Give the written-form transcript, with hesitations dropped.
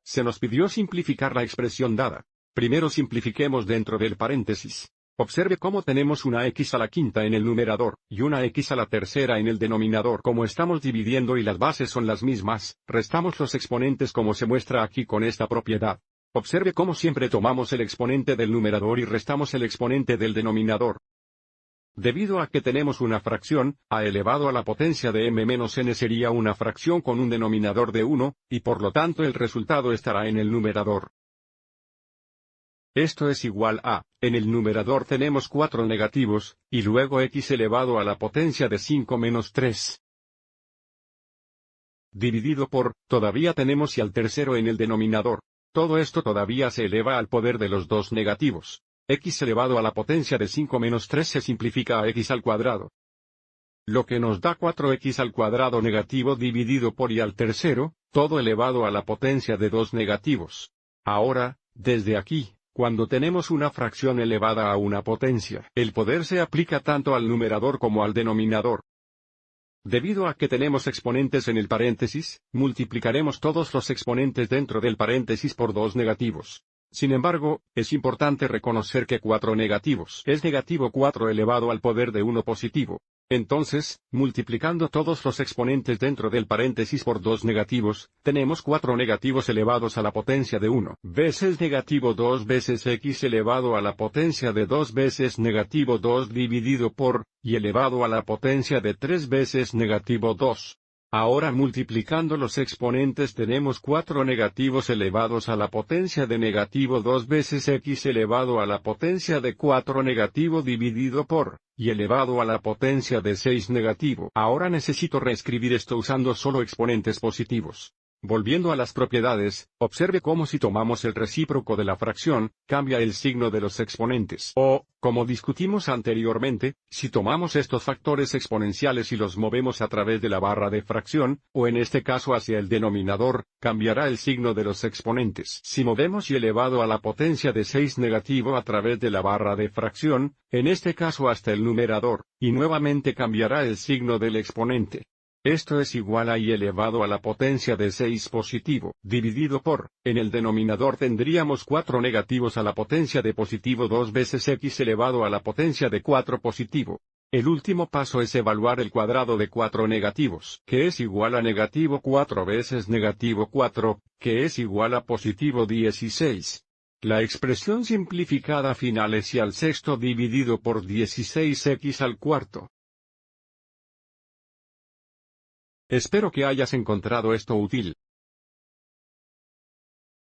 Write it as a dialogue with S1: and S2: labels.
S1: Se nos pidió simplificar la expresión dada. Primero simplifiquemos dentro del paréntesis. Observe cómo tenemos una x a la quinta en el numerador, y una x a la tercera en el denominador. Como estamos dividiendo y las bases son las mismas, restamos los exponentes como se muestra aquí con esta propiedad. Observe cómo siempre tomamos el exponente del numerador y restamos el exponente del denominador. Debido a que tenemos una fracción, a elevado a la potencia de m menos n sería una fracción con un denominador de 1, y por lo tanto el resultado estará en el numerador. Esto es igual a, en el numerador tenemos 4 negativos, y luego x elevado a la potencia de 5 menos 3. Dividido por, todavía tenemos y al tercero en el denominador. Todo esto todavía se eleva al poder de los dos negativos. X elevado a la potencia de 5 menos 3 se simplifica a x al cuadrado. Lo que nos da 4x al cuadrado negativo dividido por y al tercero, todo elevado a la potencia de 2 negativos. Ahora, desde aquí, cuando tenemos una fracción elevada a una potencia, el poder se aplica tanto al numerador como al denominador. Debido a que tenemos exponentes en el paréntesis, multiplicaremos todos los exponentes dentro del paréntesis por 2 negativos. Sin embargo, es importante reconocer que 4 negativos es negativo 4 elevado al poder de 1 positivo. Entonces, multiplicando todos los exponentes dentro del paréntesis por 2 negativos, tenemos 4 negativos elevados a la potencia de 1 veces negativo 2 veces x elevado a la potencia de 2 veces negativo 2 dividido por, y elevado a la potencia de 3 veces negativo 2. Ahora multiplicando los exponentes tenemos 4 negativos elevados a la potencia de negativo 2 veces x elevado a la potencia de 4 negativo dividido por, y elevado a la potencia de 6 negativo. Ahora necesito reescribir esto usando solo exponentes positivos. Volviendo a las propiedades, observe cómo si tomamos el recíproco de la fracción, cambia el signo de los exponentes. O, como discutimos anteriormente, si tomamos estos factores exponenciales y los movemos a través de la barra de fracción, o en este caso hacia el denominador, cambiará el signo de los exponentes. Si movemos y elevado a la potencia de 6 negativo a través de la barra de fracción, en este caso hasta el numerador, y nuevamente cambiará el signo del exponente. Esto es igual a y elevado a la potencia de 6 positivo, dividido por, en el denominador tendríamos 4 negativos a la potencia de positivo 2 veces x elevado a la potencia de 4 positivo. El último paso es evaluar el cuadrado de 4 negativos, que es igual a negativo 4 veces negativo 4, que es igual a positivo 16. La expresión simplificada final es y al sexto dividido por 16x al cuarto. Espero que hayas encontrado esto útil.